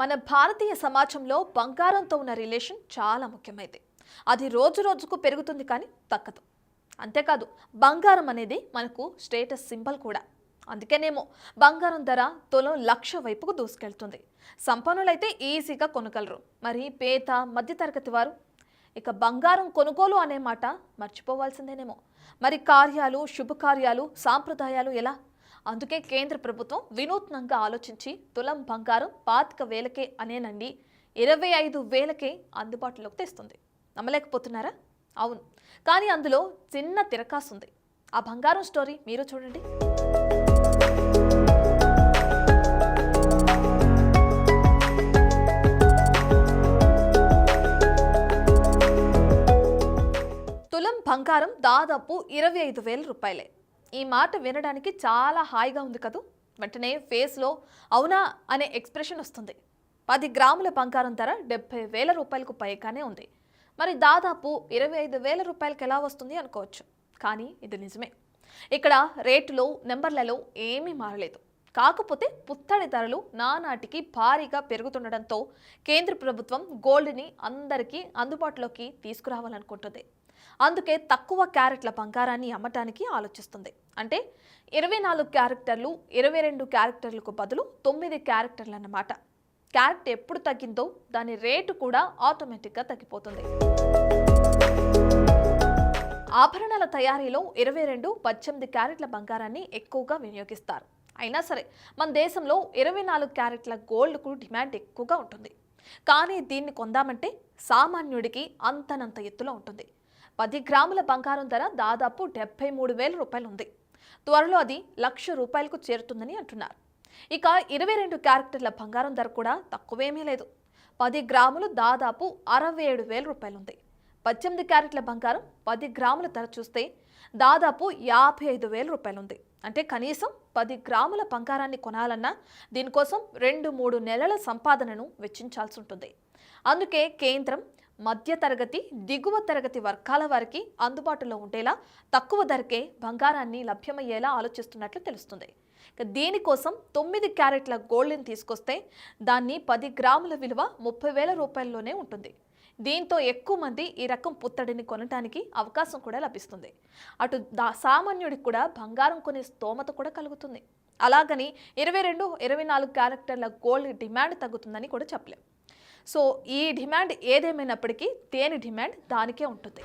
మన భారతీయ సమాజంలో బంగారంతో ఉన్న రిలేషన్ చాలా ముఖ్యమైనది. అది రోజు రోజుకు పెరుగుతుంది కానీ తగ్గదు. అంతేకాదు బంగారం అనేది మనకు స్టేటస్ సింబల్ కూడా. అందుకేనేమో బంగారం ధర తులం 1,00,000 వైపుకు దూసుకెళ్తుంది. సంపన్నులైతే ఈజీగా కొనగలరు, మరి పేద మధ్యతరగతి వారు ఇక బంగారం కొనుగోలు అనే మాట మర్చిపోవాల్సిందేనేమో. మరి కార్యాలు, శుభకార్యాలు, సాంప్రదాయాలు ఎలా? అందుకే కేంద్ర ప్రభుత్వం వినూత్నంగా ఆలోచించి తులం బంగారం 25,000కే అనేనండి 25,000కే అందుబాటులోకి తెస్తుంది. నమ్మలేకపోతున్నారా? అవును, కానీ అందులో చిన్న తిరకాసుంది. ఆ బంగారం స్టోరీ మీరు చూడండి. తులం బంగారం దాదాపు 25,000 రూపాయలే. ఈ మాట వినడానికి చాలా హాయిగా ఉంది కదూ. వెంటనే ఫేస్లో అవునా అనే ఎక్స్ప్రెషన్ వస్తుంది. 10 గ్రాముల బంగారం ధర 70,000 రూపాయలకు పైగానే ఉంది. మరి దాదాపు 25,000 రూపాయలకి ఎలా వస్తుంది అనుకోవచ్చు, కానీ ఇది నిజమే. ఇక్కడ రేటులో నెంబర్లలో ఏమీ మారలేదు. కాకపోతే పుత్తడి ధరలు నానాటికి భారీగా పెరుగుతుండడంతో కేంద్ర ప్రభుత్వం గోల్డ్ని అందరికీ అందుబాటులోకి తీసుకురావాలనుకుంటుంది. అందుకే తక్కువ క్యారెట్ల బంగారాన్ని అమ్మటానికి ఆలోచిస్తుంది. అంటే 24 క్యారెక్టర్లు 22 క్యారెక్టర్లకు బదులు 9 క్యారెక్టర్లు అన్నమాట. క్యారెట్ ఎప్పుడు తగ్గిందో దాని రేటు కూడా ఆటోమేటిక్గా తగ్గిపోతుంది. ఆభరణాల తయారీలో 22, 18 క్యారెట్ల బంగారాన్ని ఎక్కువగా వినియోగిస్తారు. అయినా సరే మన దేశంలో 24 క్యారెట్ల గోల్డ్కు డిమాండ్ ఎక్కువగా ఉంటుంది. కానీ దీన్ని కొందామంటే సామాన్యుడికి అంతనంత ఎత్తులో ఉంటుంది. 10 గ్రాముల బంగారం ధర దాదాపు 73,000 రూపాయలు ఉంది. త్వరలో అది 1,00,000 రూపాయలకు చేరుతుందని అంటున్నారు. ఇక 22 క్యారెక్టర్ల బంగారం ధర కూడా తక్కువేమీ లేదు. 10 గ్రాములు దాదాపు 67,000 రూపాయలు ఉంది. 18 క్యారెట్ల బంగారం 10 గ్రాముల ధర చూస్తే దాదాపు 55,000 రూపాయలు ఉంది. అంటే కనీసం 10 గ్రాముల బంగారాన్ని కొనాలన్నా దీనికోసం 2-3 నెలల సంపాదనను వెచ్చించాల్సి ఉంటుంది. అందుకే కేంద్రం మధ్యతరగతి, దిగువ తరగతి వర్గాల వారికి అందుబాటులో ఉండేలా తక్కువ ధరకే బంగారాన్ని లభ్యమయ్యేలా ఆలోచిస్తున్నట్లు తెలుస్తుంది. దీనికోసం 9 క్యారెట్ల గోల్డ్ని తీసుకొస్తే దాన్ని 10 గ్రాముల విలువ 30,000 రూపాయల్లోనే ఉంటుంది. దీంతో ఎక్కువ మంది ఈ రకం పుత్తడిని కొనడానికి అవకాశం కూడా లభిస్తుంది. అటు సామాన్యుడికి కూడా బంగారం కొనే స్తోమత కూడా కలుగుతుంది. అలాగని 22, 24 క్యారెక్టర్ల గోల్డ్ డిమాండ్ తగ్గుతుందని కూడా చెప్పలేం. సో ఈ డిమాండ్ ఏదేమైనప్పటికీ దేని డిమాండ్ దానికే ఉంటుంది.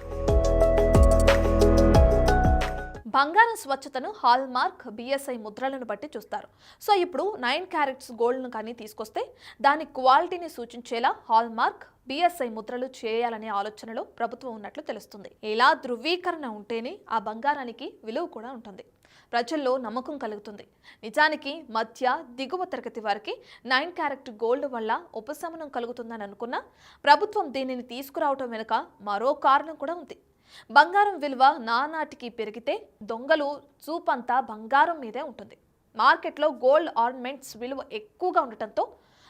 బంగారం స్వచ్ఛతను హాల్మార్క్, బిఎస్ఐ ముద్రలను బట్టి చూస్తారు. సో ఇప్పుడు 9 క్యారెట్స్ గోల్డ్ను కానీ తీసుకొస్తే దాని క్వాలిటీని సూచించేలా హాల్మార్క్, బిఎస్ఐ ముద్రలు చేయాలనే ఆలోచనలో ప్రభుత్వం ఉన్నట్లు తెలుస్తుంది. ఇలా ధృవీకరణ ఉంటేనే ఆ బంగారానికి విలువ కూడా ఉంటుంది, ప్రజల్లో నమ్మకం కలుగుతుంది. నిజానికి మధ్య, దిగువ తరగతి వారికి 9 క్యారెట్ గోల్డ్ వల్ల ఉపశమనం కలుగుతుందని అనుకున్నా ప్రభుత్వం దీనిని తీసుకురావటం వెనుక మరో కారణం కూడా ఉంది. బంగారం విలువ నానాటికి పెరిగితే దొంగలు చూపంతా బంగారం మీదే ఉంటుంది. మార్కెట్లో గోల్డ్ ఆర్నమెంట్స్ విలువ ఎక్కువగా ఉండటంతో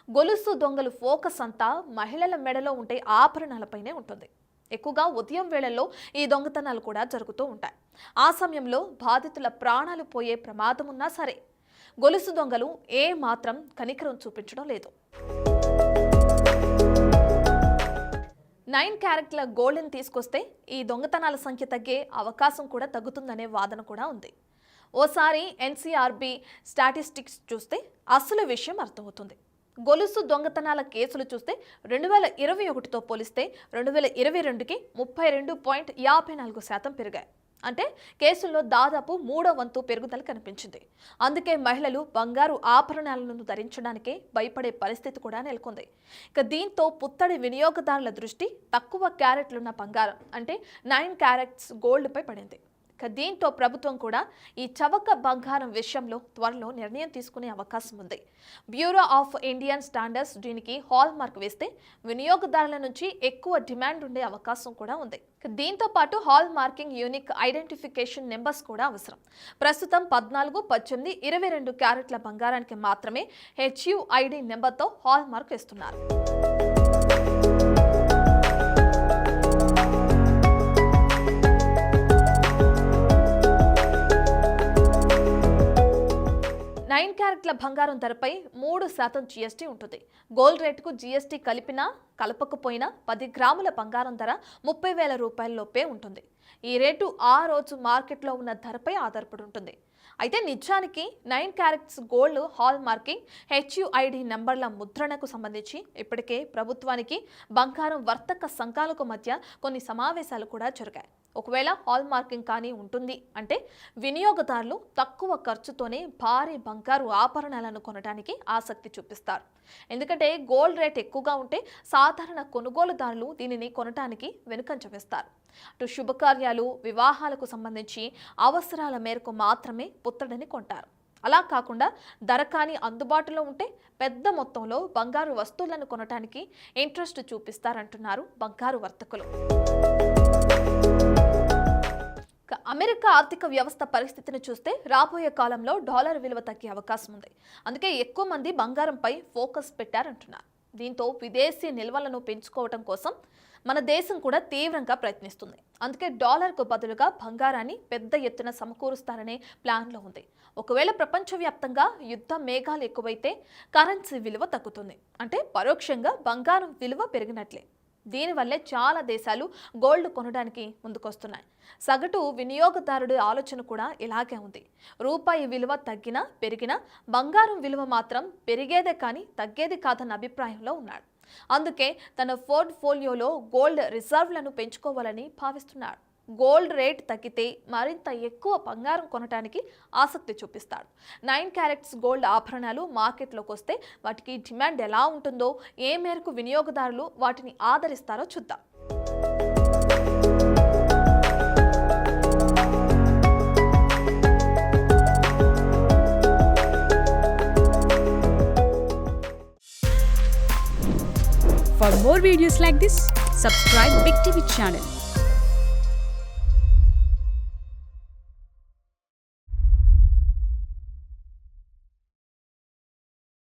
గొలుసు దొంగలు ఫోకస్ అంతా మహిళల మెడలో ఉండే ఆభరణాలపైనే ఉంటుంది. ఎక్కువగా ఉదయం వేళల్లో ఈ దొంగతనాలు కూడా జరుగుతూ ఉంటాయి. ఆ సమయంలో బాధితుల ప్రాణాలు పోయే ప్రమాదం ఉన్నా సరే గొలుసు దొంగలు ఏ మాత్రం కనికరం చూపించడం లేదు. 9 క్యారెట్ల గోల్డ్ని తీసుకొస్తే ఈ దొంగతనాల సంఖ్య తగ్గే అవకాశం కూడా తగ్గుతుందనే వాదన కూడా ఉంది. ఓసారి ఎన్సీఆర్బీ స్టాటిస్టిక్స్ చూస్తే అసలు విషయం అర్థమవుతుంది. గొలుసు దొంగతనాల కేసులు చూస్తే 2021తో పోలిస్తే 2022కి 32.54% పెరిగాయి. అంటే కేసుల్లో దాదాపు 3వ వంతు పెరుగుదల కనిపించింది. అందుకే మహిళలు బంగారు ఆభరణాలను ధరించడానికే భయపడే పరిస్థితి కూడా నెలకొంది. ఇక దీంతో పుత్తడి వినియోగదారుల దృష్టి తక్కువ క్యారెట్లున్న బంగారం అంటే 9 క్యారెట్స్ గోల్డ్పై పడింది. ఇక దీంతో ప్రభుత్వం కూడా ఈ చవక బంగారం విషయంలో త్వరలో నిర్ణయం తీసుకునే అవకాశం ఉంది. బ్యూరో ఆఫ్ ఇండియన్ స్టాండర్డ్స్ దీనికి హాల్ మార్క్ వేస్తే వినియోగదారుల నుంచి ఎక్కువ డిమాండ్ ఉండే అవకాశం కూడా ఉంది. దీంతో పాటు hall marking unique identification numbers కూడా అవసరం. ప్రస్తుతం 14, 18, 22 క్యారెట్ల బంగారానికి మాత్రమే HUID నెంబర్తో హాల్ మార్క్ వేస్తున్నారు. 9 క్యారెట్ల బంగారం ధరపై 3% జీఎస్టీ ఉంటుంది. గోల్డ్ రేటుకు జీఎస్టీ కలిపినా కలపకపోయినా 10 గ్రాముల బంగారం ధర 30,000 రూపాయల లోపే ఉంటుంది. ఈ రేటు ఆ రోజు మార్కెట్లో ఉన్న ధరపై ఆధారపడి ఉంటుంది. అయితే నిజానికి 9 carats gold hall marking HUID నంబర్ల ముద్రణకు సంబంధించి ఇప్పటికే ప్రభుత్వానికి బంగారం వర్తక సంఘాలకు మధ్య కొన్ని సమావేశాలు కూడా జరిగాయి. ఒకవేళ హాల్ మార్కింగ్ కానీ ఉంటుంది అంటే వినియోగదారులు తక్కువ ఖర్చుతోనే భారీ బంగారు ఆభరణాలను కొనడానికి ఆసక్తి చూపిస్తారు. ఎందుకంటే గోల్డ్ రేట్ ఎక్కువగా ఉంటే సాధారణ కొనుగోలుదారులు దీనిని కొనడానికి వెనుకంజ వేస్తారు. అటు శుభకార్యాలు, వివాహాలకు సంబంధించి అవసరాల మేరకు మాత్రమే పుత్తడిని కొంటారు. అలా కాకుండా ధర కానీ అందుబాటులో ఉంటే పెద్ద మొత్తంలో బంగారు వస్తువులను కొనడానికి ఇంట్రెస్ట్ చూపిస్తారంటున్నారు బంగారు వర్తకులు. అమెరికా ఆర్థిక వ్యవస్థ పరిస్థితిని చూస్తే రాబోయే కాలంలో డాలర్ విలువ తగ్గే అవకాశం ఉంది. అందుకే ఎక్కువ మంది బంగారంపై ఫోకస్ పెట్టారంటున్నారు. దీంతో విదేశీ నిల్వలను పెంచుకోవడం కోసం మన దేశం కూడా తీవ్రంగా ప్రయత్నిస్తుంది. అందుకే డాలర్కు బదులుగా బంగారాన్ని పెద్ద ఎత్తున సమకూరుస్తారనే ప్లాన్లో ఉంది. ఒకవేళ ప్రపంచవ్యాప్తంగా యుద్ధ మేఘాలు ఎక్కువైతే కరెన్సీ విలువ తగ్గుతుంది. అంటే పరోక్షంగా బంగారం విలువ పెరిగినట్లే. దీనివల్లే చాలా దేశాలు గోల్డ్ కొనడానికి ముందుకొస్తున్నాయి. సగటు వినియోగదారుడి ఆలోచన కూడా ఇలాగే ఉంది. రూపాయి విలువ తగ్గినా పెరిగినా బంగారం విలువ మాత్రం పెరిగేదే కానీ తగ్గేది కాదన్న అభిప్రాయంలో ఉన్నాడు. అందుకే తన పోర్ట్ఫోలియోలో గోల్డ్ రిజర్వ్లను పెంచుకోవాలని భావిస్తున్నాడు. గోల్డ్ రేట్ తగ్గితే మరింత ఎక్కువ బంగారం కొనడానికి ఆసక్తి చూపిస్తాడు. 9 క్యారెట్స్ గోల్డ్ ఆభరణాలు మార్కెట్లోకి వస్తే వాటికి డిమాండ్ ఎలా ఉంటుందో, ఏ మేరకు వినియోగదారులు వాటిని ఆదరిస్తారో చూద్దాం. For more videos like this, subscribe Big TV channel.